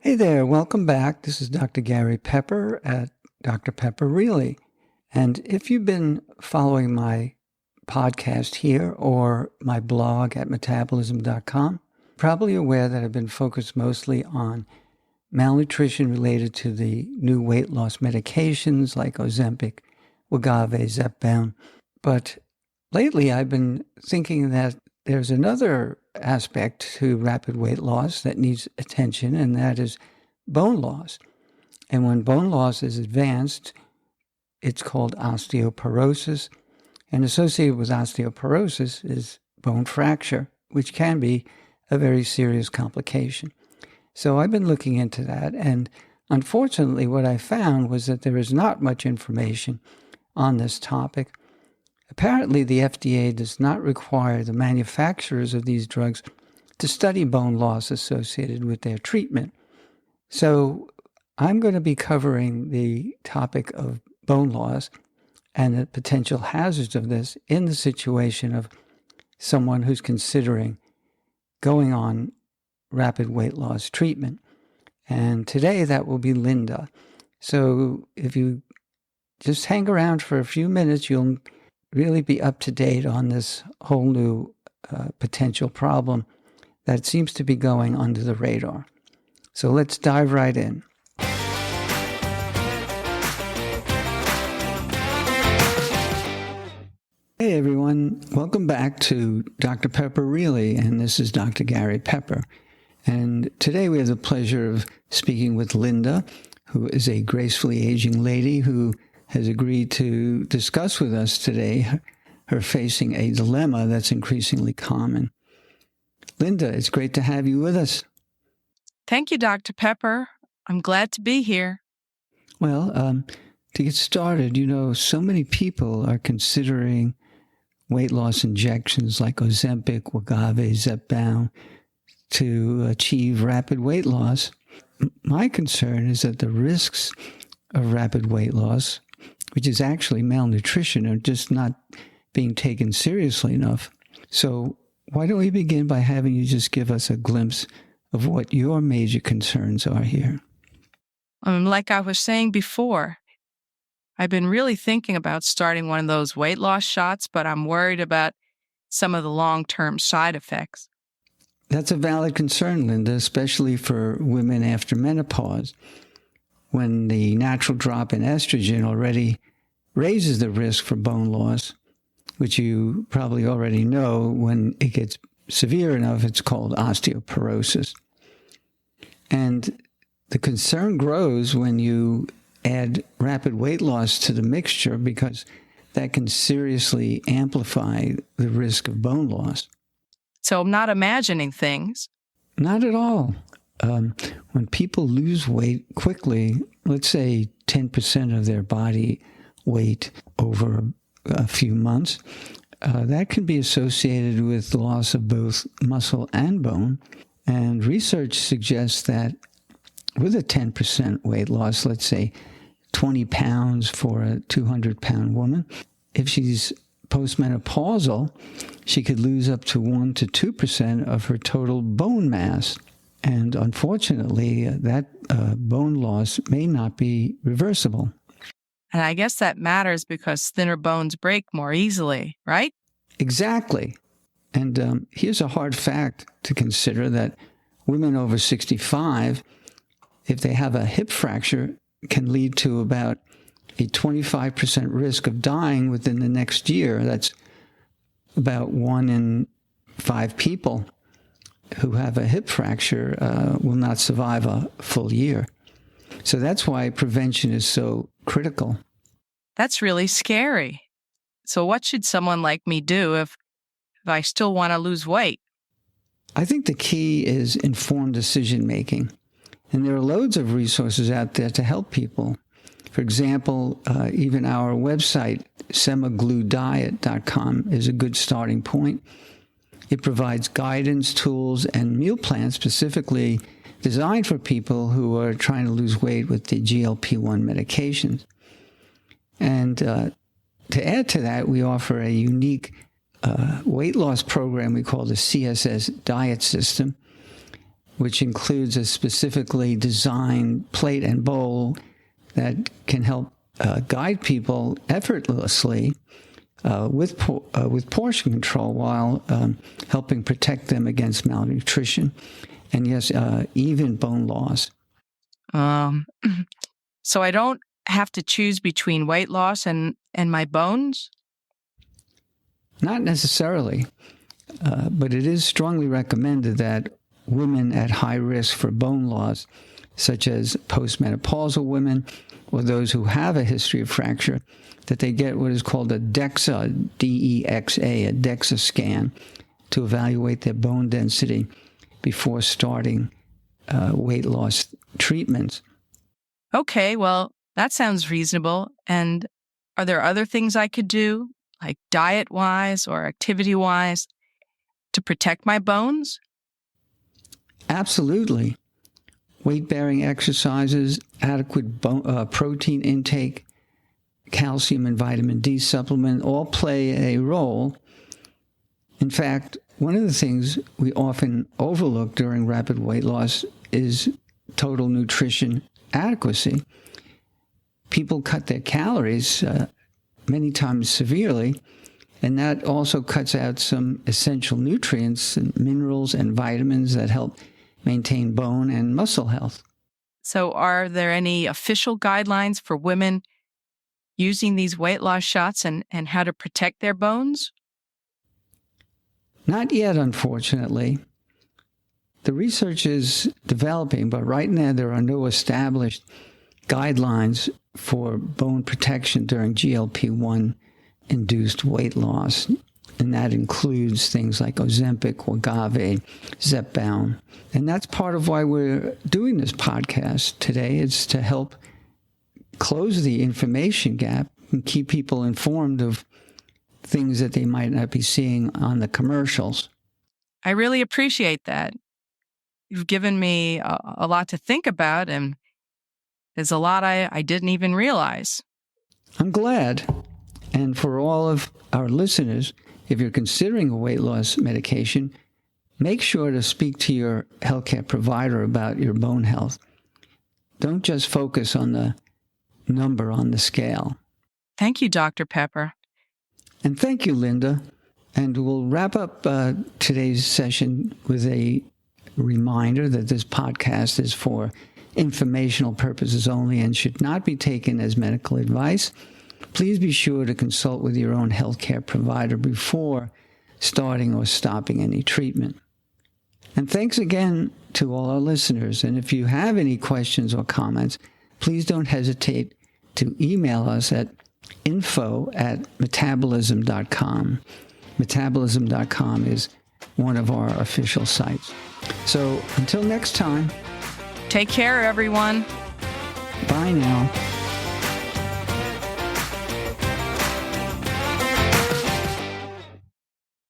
Hey there, welcome back. This is Dr. Gary Pepper at Dr. Pepper Really. And if you've been following my podcast here or my blog at metabolism.com, probably aware that I've been focused mostly on malnutrition related to the new weight loss medications like Ozempic, Wegovy, Zepbound. But lately I've been thinking that there's another aspect to rapid weight loss that needs attention, and that is bone loss. And when bone loss is advanced, it's called osteoporosis. And associated with osteoporosis is bone fracture, which can be a very serious complication. So I've been looking into that, and unfortunately what I found was that there is not much information on this topic. Apparently, the FDA does not require the manufacturers of these drugs to study bone loss associated with their treatment. So I'm going to be covering the topic of bone loss and the potential hazards of this in the situation of someone who's considering going on rapid weight loss treatment. And today that will be Linda. So if you just hang around for a few minutes, you'll really be up to date on this whole new potential problem that seems to be going under the radar. So let's dive right in. Hey everyone, welcome back to Dr. Pepper Really, and this is Dr. Gary Pepper. And today we have the pleasure of speaking with Linda, who is a gracefully aging lady who has agreed to discuss with us today her facing a dilemma that's increasingly common. Linda, it's great to have you with us. Thank you, Dr. Pepper. I'm glad to be here. Well, to get started, so many people are considering weight loss injections like Ozempic, Wegovy, Zepbound to achieve rapid weight loss. My concern is that the risks of rapid weight loss, which is actually malnutrition, are just not being taken seriously enough. So why don't we begin by having you just give us a glimpse of what your major concerns are here? Like I was saying before, I've been really thinking about starting one of those weight loss shots, but I'm worried about some of the long-term side effects. That's a valid concern, Linda, especially for women after menopause, when the natural drop in estrogen already raises the risk for bone loss, which you probably already know. When it gets severe enough, it's called osteoporosis. And the concern grows when you add rapid weight loss to the mixture, because that can seriously amplify the risk of bone loss. So I'm not imagining things. Not at all. When people lose weight quickly, let's say 10% of their body weight over a few months, that can be associated with loss of both muscle and bone. And research suggests that with a 10% weight loss, let's say 20 pounds for a 200-pound woman, if she's postmenopausal, she could lose up to 1 to 2% of her total bone mass. And unfortunately, that bone loss may not be reversible. And I guess that matters because thinner bones break more easily, right? Exactly. And here's a hard fact to consider, that women over 65, if they have a hip fracture, can lead to about a 25% risk of dying within the next year. That's about 1 in 5 people who have a hip fracture will not survive a full year. So that's why prevention is so critical. That's really scary. So what should someone like me do if I still want to lose weight? I think the key is informed decision-making. And there are loads of resources out there to help people. For example, even our website, semagluediet.com, is a good starting point. It provides guidance, tools, and meal plans specifically designed for people who are trying to lose weight with the GLP-1 medications. And to add to that, we offer a unique weight loss program we call the CSS diet system. which includes a specifically designed plate and bowl that can help guide people effortlessly with portion control while helping protect them against malnutrition and, yes, even bone loss. So I don't have to choose between weight loss and my bones? Not necessarily, but it is strongly recommended that women at high risk for bone loss, such as postmenopausal women or those who have a history of fracture, that they get what is called a DEXA, D-E-X-A, a DEXA scan to evaluate their bone density before starting weight loss treatments. Okay, well, that sounds reasonable. And are there other things I could do, like diet-wise or activity-wise, to protect my bones? Absolutely. Weight-bearing exercises, adequate protein intake, calcium and vitamin D supplement all play a role. In fact, one of the things we often overlook during rapid weight loss is total nutrition adequacy. People cut their calories many times severely, and that also cuts out some essential nutrients and minerals and vitamins that help maintain bone and muscle health. So are there any official guidelines for women using these weight loss shots and how to protect their bones? Not yet, unfortunately. The research is developing, but right now there are no established guidelines for bone protection during GLP-1 induced weight loss. And that includes things like Ozempic, Wegovy, Zepbound. And that's part of why we're doing this podcast today. It's to help close the information gap and keep people informed of things that they might not be seeing on the commercials. I really appreciate that. You've given me a lot to think about, and there's a lot I didn't even realize. I'm glad. And for all of our listeners, if you're considering a weight loss medication, make sure to speak to your healthcare provider about your bone health. Don't just focus on the number on the scale. Thank you, Dr. Pepper. And thank you, Linda. And we'll wrap up today's session with a reminder that this podcast is for informational purposes only and should not be taken as medical advice. Please be sure to consult with your own healthcare provider before starting or stopping any treatment. And thanks again to all our listeners. And if you have any questions or comments, please don't hesitate to email us at info@metabolism.com. Metabolism.com is one of our official sites. So until next time. Take care, everyone. Bye now.